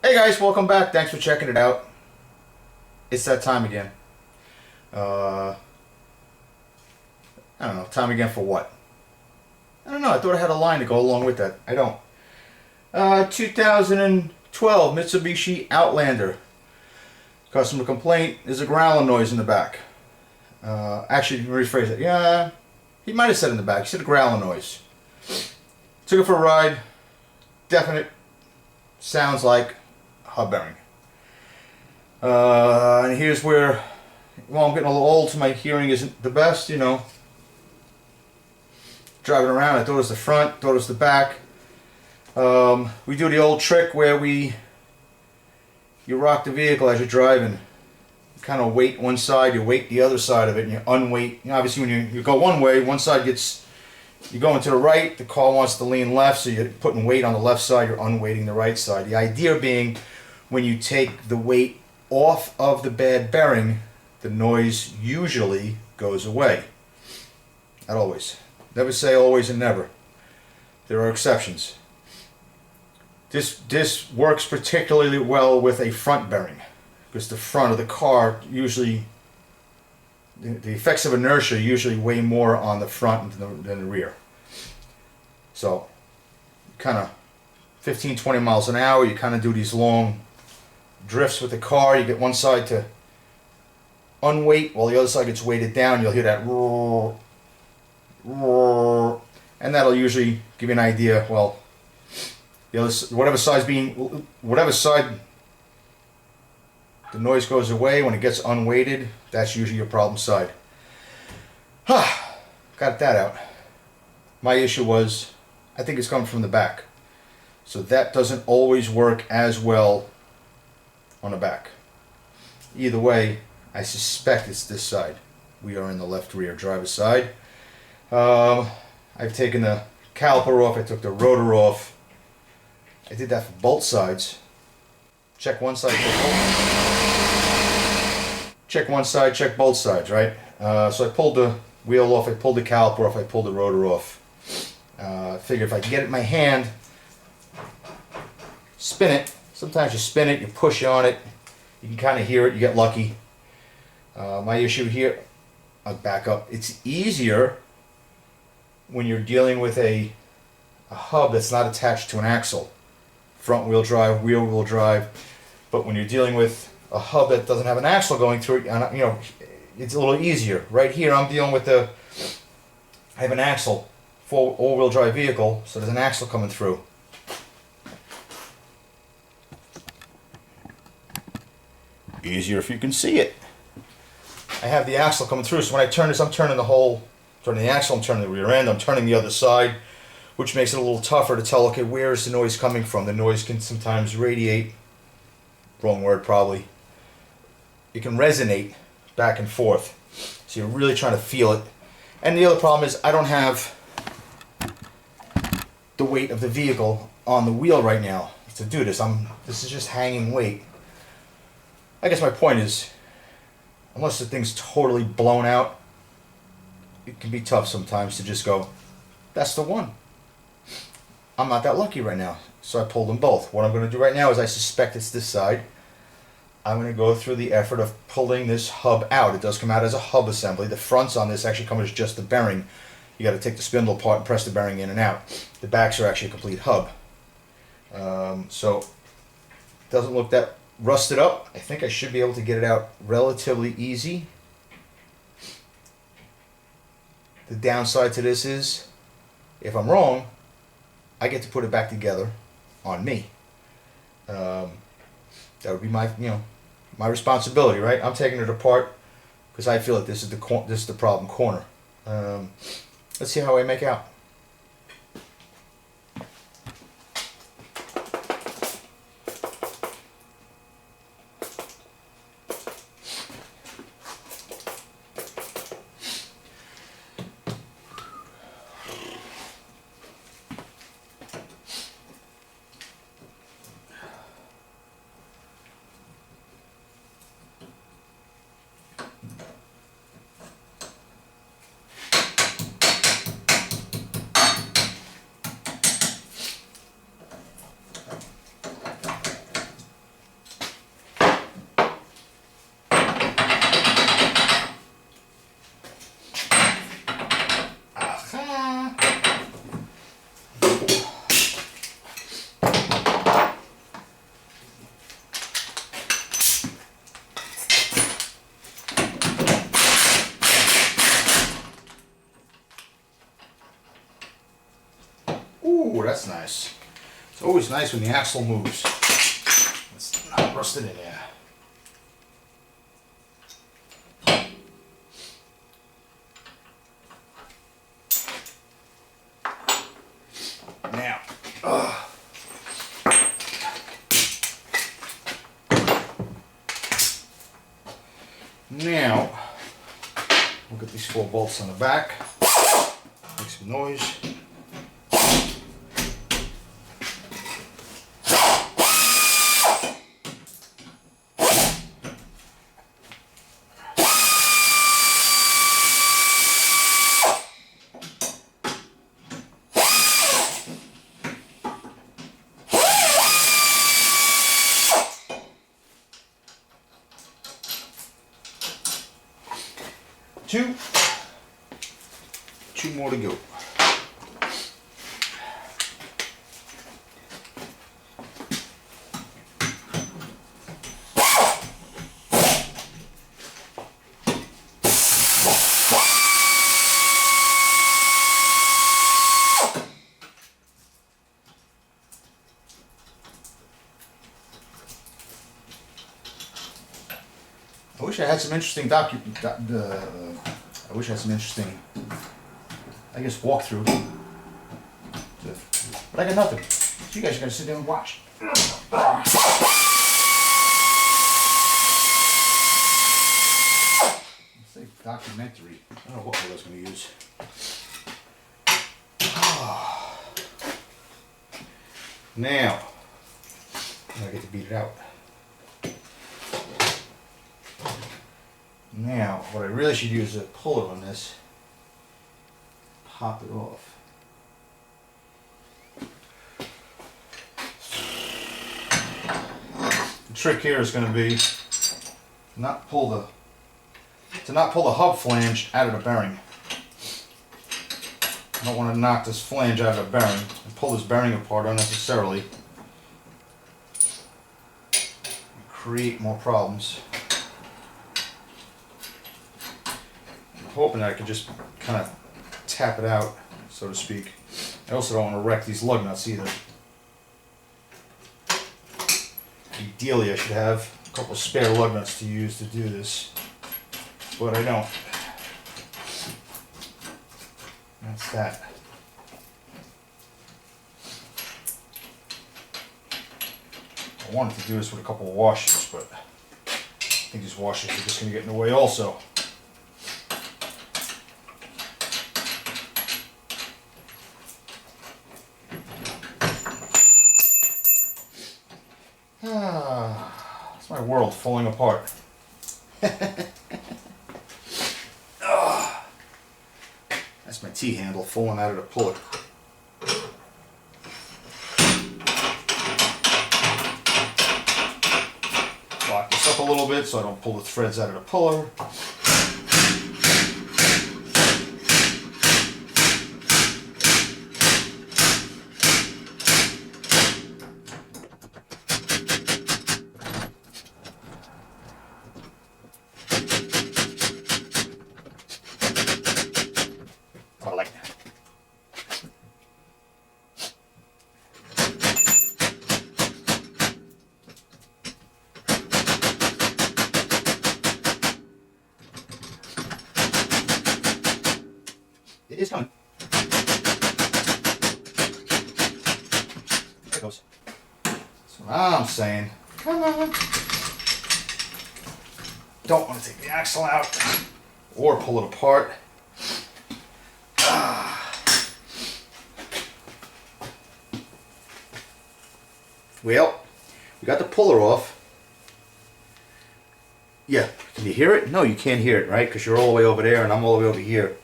Hey guys, welcome back. Thanks for checking it out. It's that time again. I don't know. Time again for what? I don't know. I thought I had a line to go along with that. I don't. 2012 Mitsubishi Outlander. Customer complaint. There's a growling noise in the back. Actually, rephrase it. Yeah, he might have said in the back. He said a growling noise. Took it for a ride. Definite. Sounds like hub bearing. And here's where, well, I'm getting a little old, so my hearing isn't the best, you know. Driving around, I thought it was the front, thought it was the back. We do the old trick where you rock the vehicle as you're driving. You kind of weight one side, you weight the other side of it, and you unweight. You know, obviously, when you go one way, one side gets, you're going to the right, the car wants to lean left, so you're putting weight on the left side, you're unweighting the right side. The idea being, when you take the weight off of the bad bearing, the noise usually goes away. Not always. Never say always and never. There are exceptions. This works particularly well with a front bearing, because the front of the car usually, the effects of inertia usually weigh more on the front than the rear. So, kind of 15-20 miles an hour, you kind of do these long drifts with the car. You get one side to unweight while the other side gets weighted down. You'll hear that roar, roar, and that'll usually give you an idea. Well, the other, whatever side the noise goes away, when it gets unweighted, that's usually your problem side. Got that out. My issue was, I think it's coming from the back, so that doesn't always work as well on the back. Either way, I suspect it's this side. We are in the left rear driver's side. I've taken the caliper off, I took the rotor off. I did that for both sides. Check one side, check one side, check both sides, right? So I pulled the wheel off, I pulled the caliper off, I pulled the rotor off. Figure if I can get it in my hand, spin it. Sometimes you spin it, you push on it, you can kind of hear it, you get lucky. My issue here, I'll back up. It's easier when you're dealing with a hub that's not attached to an axle. Front wheel drive, rear wheel drive. But when you're dealing with a hub that doesn't have an axle going through it, you know, it's a little easier. Right here, I'm dealing with I have an axle, all-wheel drive vehicle, so there's an axle coming through. Easier if you can see it. I have the axle coming through, so when I turn this, I'm turning the axle, I'm turning the rear end, I'm turning the other side, which makes it a little tougher to tell, okay, where is the noise coming from? The noise can sometimes radiate, wrong word probably, it can resonate back and forth, so you're really trying to feel it. And the other problem is I don't have the weight of the vehicle on the wheel right now to do this. This is just hanging weight. I guess my point is, unless the thing's totally blown out, it can be tough sometimes to just go, that's the one. I'm not that lucky right now, so I pulled them both. What I'm going to do right now is, I suspect it's this side. I'm going to go through the effort of pulling this hub out. It does come out as a hub assembly. The fronts on this actually come as just the bearing. You got to take the spindle apart and press the bearing in and out. The backs are actually a complete hub. So it doesn't look that rusted up. I think I should be able to get it out relatively easy. The downside to this is, if I'm wrong, I get to put it back together on me. That would be my responsibility, right? I'm taking it apart because I feel that this is the problem corner. Let's see how I make out. that's nice. It's always nice when the axle moves. It's not rusted in there. Now, we'll get these 4 bolts on the back. Make some noise. Two more to go. I wish I had some interesting I wish I had some interesting, I guess, walkthrough. But I got nothing. So you guys gotta sit there and watch. Let's say documentary. I don't know what word I was gonna use. Now, I get to beat it out. Now, what I really should use is a puller on this. Pop it off. The trick here is going to be to not pull the hub flange out of the bearing. I don't want to knock this flange out of the bearing and pull this bearing apart unnecessarily and create more problems. Hoping that I can just kind of tap it out, so to speak. I also don't want to wreck these lug nuts either. Ideally, I should have a couple spare lug nuts to use to do this, but I don't. That's that. I wanted to do this with a couple of washers, but I think these washers are just going to get in the way also. It's my world falling apart. That's my T-handle falling out of the puller. Lock this up a little bit so I don't pull the threads out of the puller. It is coming. There it goes. That's what I'm saying. Come on. Don't want to take the axle out or pull it apart. Well, we got the puller off. Yeah, can you hear it? No, you can't hear it, right? Because you're all the way over there and I'm all the way over here.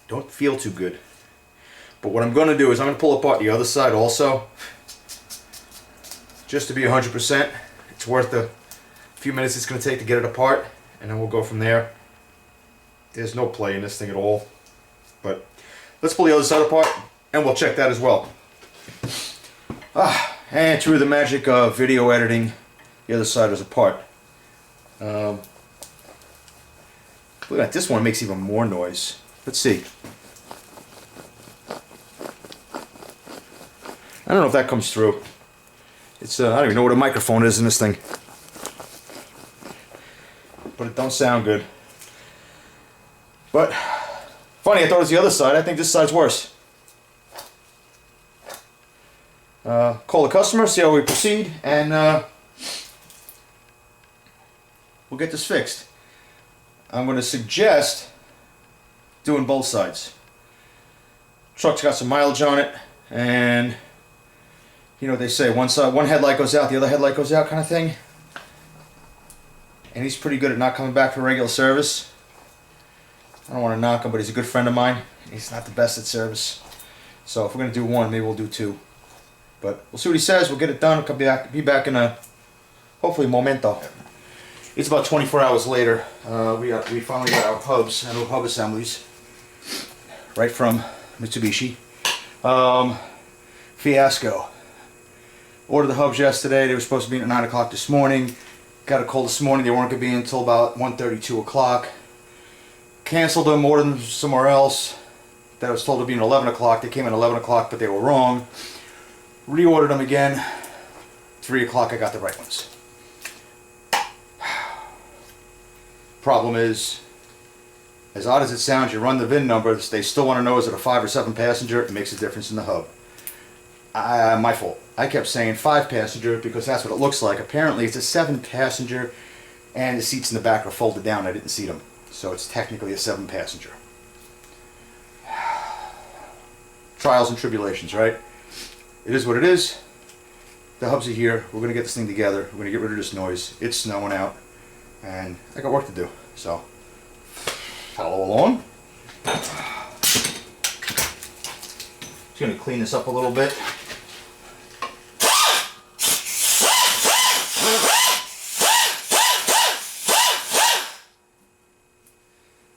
Don't feel too good. But what I'm going to do is I'm going to pull apart the other side also. Just to be 100%. It's worth the few minutes it's going to take to get it apart. And then we'll go from there. There's no play in this thing at all. But let's pull the other side apart and we'll check that as well. And through the magic of video editing, the other side is apart. Look at this one, makes even more noise. Let's see. I don't know if that comes through. It's I don't even know what a microphone is in this thing. But it don't sound good. But funny, I thought it was the other side. I think this side's worse. Call the customer, see how we proceed, and we'll get this fixed. I'm going to suggest doing both sides. Truck's got some mileage on it, and you know what they say, one headlight goes out, the other headlight goes out kind of thing. And he's pretty good at not coming back for regular service. I don't want to knock him, but he's a good friend of mine. He's not the best at service. So if we're going to do one, maybe we'll do two. But we'll see what he says. We'll get it done. We'll be back in a, hopefully, momento. It's about 24 hours later. We finally got our hubs, our hub assemblies, right from Mitsubishi. Fiasco. Ordered the hubs yesterday. They were supposed to be in at 9 o'clock this morning. Got a call this morning. They weren't going to be in until about 1:30, 2 o'clock. Canceled them, ordered them somewhere else. That was told to be in 11 o'clock. They came in 11 o'clock, but they were wrong. Reordered them again. 3 o'clock, I got the right ones. Problem is, as odd as it sounds, you run the VIN numbers, they still want to know is it a 5 or 7 passenger. It makes a difference in the hub. My fault. I kept saying 5 passenger because that's what it looks like. Apparently it's a 7 passenger and the seats in the back are folded down. I didn't see them. So it's technically a 7 passenger. Trials and tribulations, right? It is what it is. The hubs are here. We're going to get this thing together. We're going to get rid of this noise. It's snowing out. And I got work to do. So, follow along. Just going to clean this up a little bit.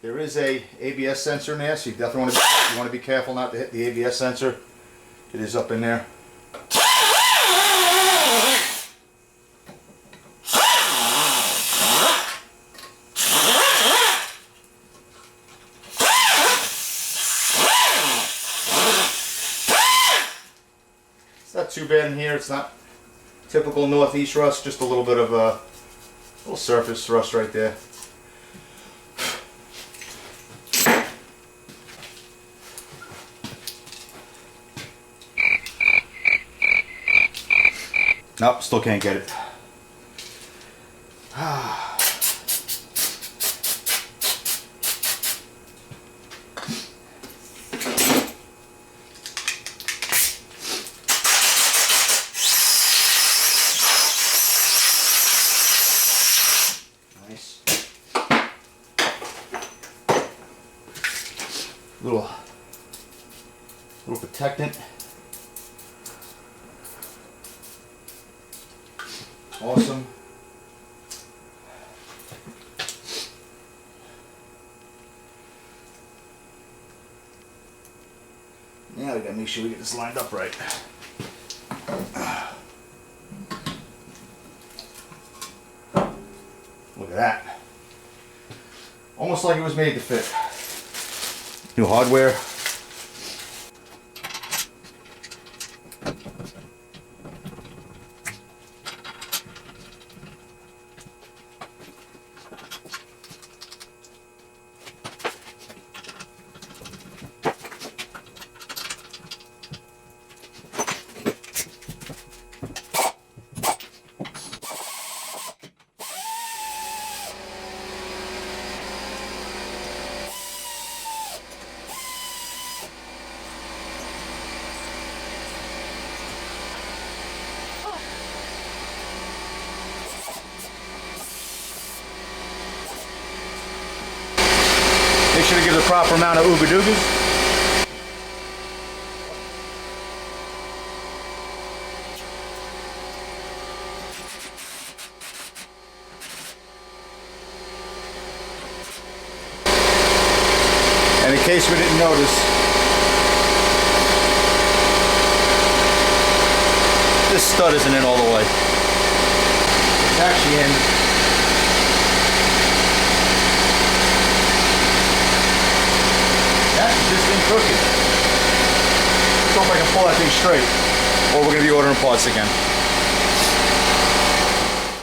There is a ABS sensor in there, so you definitely want to be careful not to hit the ABS sensor. It is up in there. It's not too bad in here. It's not typical northeast rust, just a little bit of a little surface rust right there. Nope, still can't get it. Nice. Little protectant. Awesome. Now we gotta make sure we get this lined up right. Look at that. Almost like it was made to fit. New hardware. Make sure to give the proper amount of ooga doogas. And in case we didn't notice, this stud isn't in all the way. It's actually in. That's just in crooked. Let's hope I can pull that thing straight. or we're going to be ordering parts again.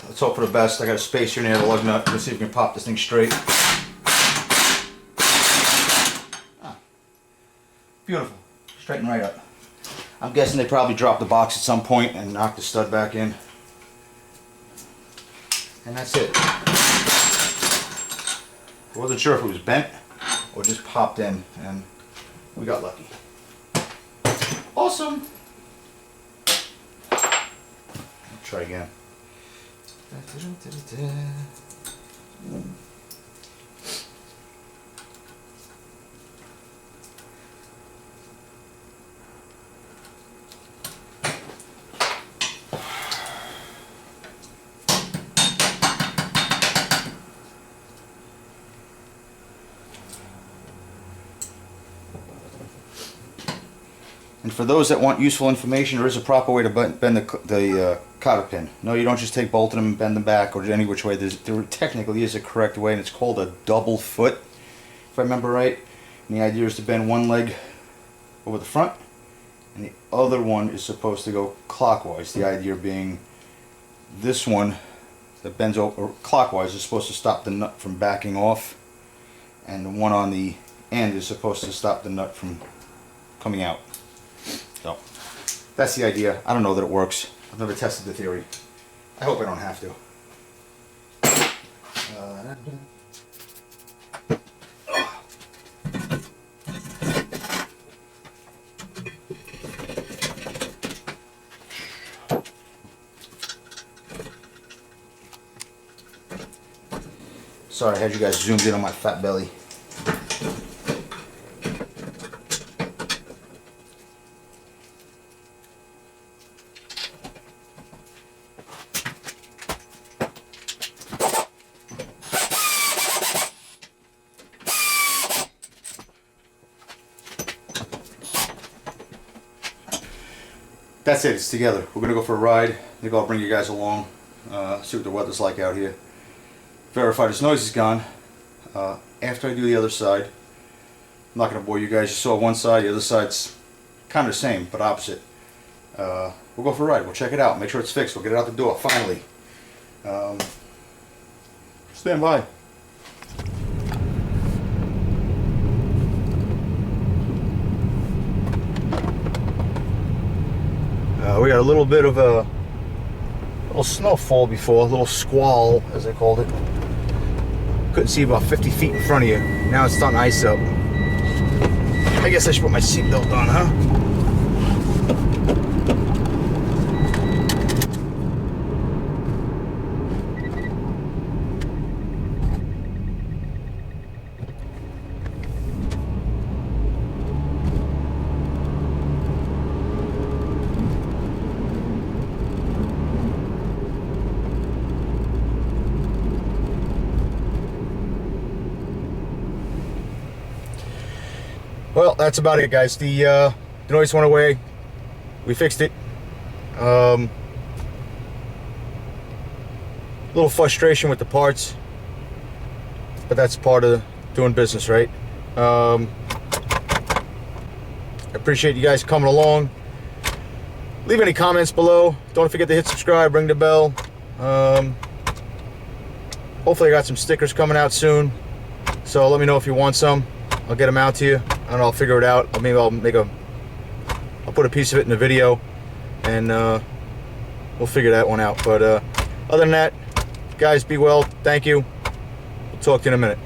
Let's hope for the best. I got a spacer near the lug nut. Let's see if we can pop this thing straight. Ah, beautiful. Straighten right up. I'm guessing they probably dropped the box at some point and knocked the stud back in. And that's it. I wasn't sure if it was bent or just popped in, and we got lucky. Awesome. Let's try again. And for those that want useful information, there is a proper way to bend the cotter pin. No, you don't just take both of them and bend them back or any which way. There technically is a correct way, and it's called a double foot, if I remember right. And the idea is to bend one leg over the front, and the other one is supposed to go clockwise. The idea being this one that bends over clockwise is supposed to stop the nut from backing off, and the one on the end is supposed to stop the nut from coming out. So that's the idea. I don't know that it works. I've never tested the theory. I hope I don't have to. Sorry, I had you guys zoomed in on my fat belly. That's it, it's together. We're gonna go for a ride. I think I'll bring you guys along, see what the weather's like out here. Verify this noise is gone. After I do the other side, I'm not gonna bore you guys. You saw one side, the other side's kind of the same, but opposite. We'll go for a ride, we'll check it out, make sure it's fixed, we'll get it out the door, finally. Stand by. We got a little bit of a little snowfall before, a little squall as they called it. Couldn't see about 50 feet in front of you. Now it's starting to ice up. I guess I should put my seatbelt on, huh? Well, that's about it, guys. The noise went away. We fixed it. A little frustration with the parts, but that's part of doing business, right? I appreciate you guys coming along. Leave any comments below. Don't forget to hit subscribe, ring the bell. Hopefully I got some stickers coming out soon, so let me know if you want some. I'll get them out to you. I don't know, I'll figure it out. Maybe I'll put a piece of it in the video, and we'll figure that one out. But other than that, guys, be well. Thank you. We'll talk to you in a minute.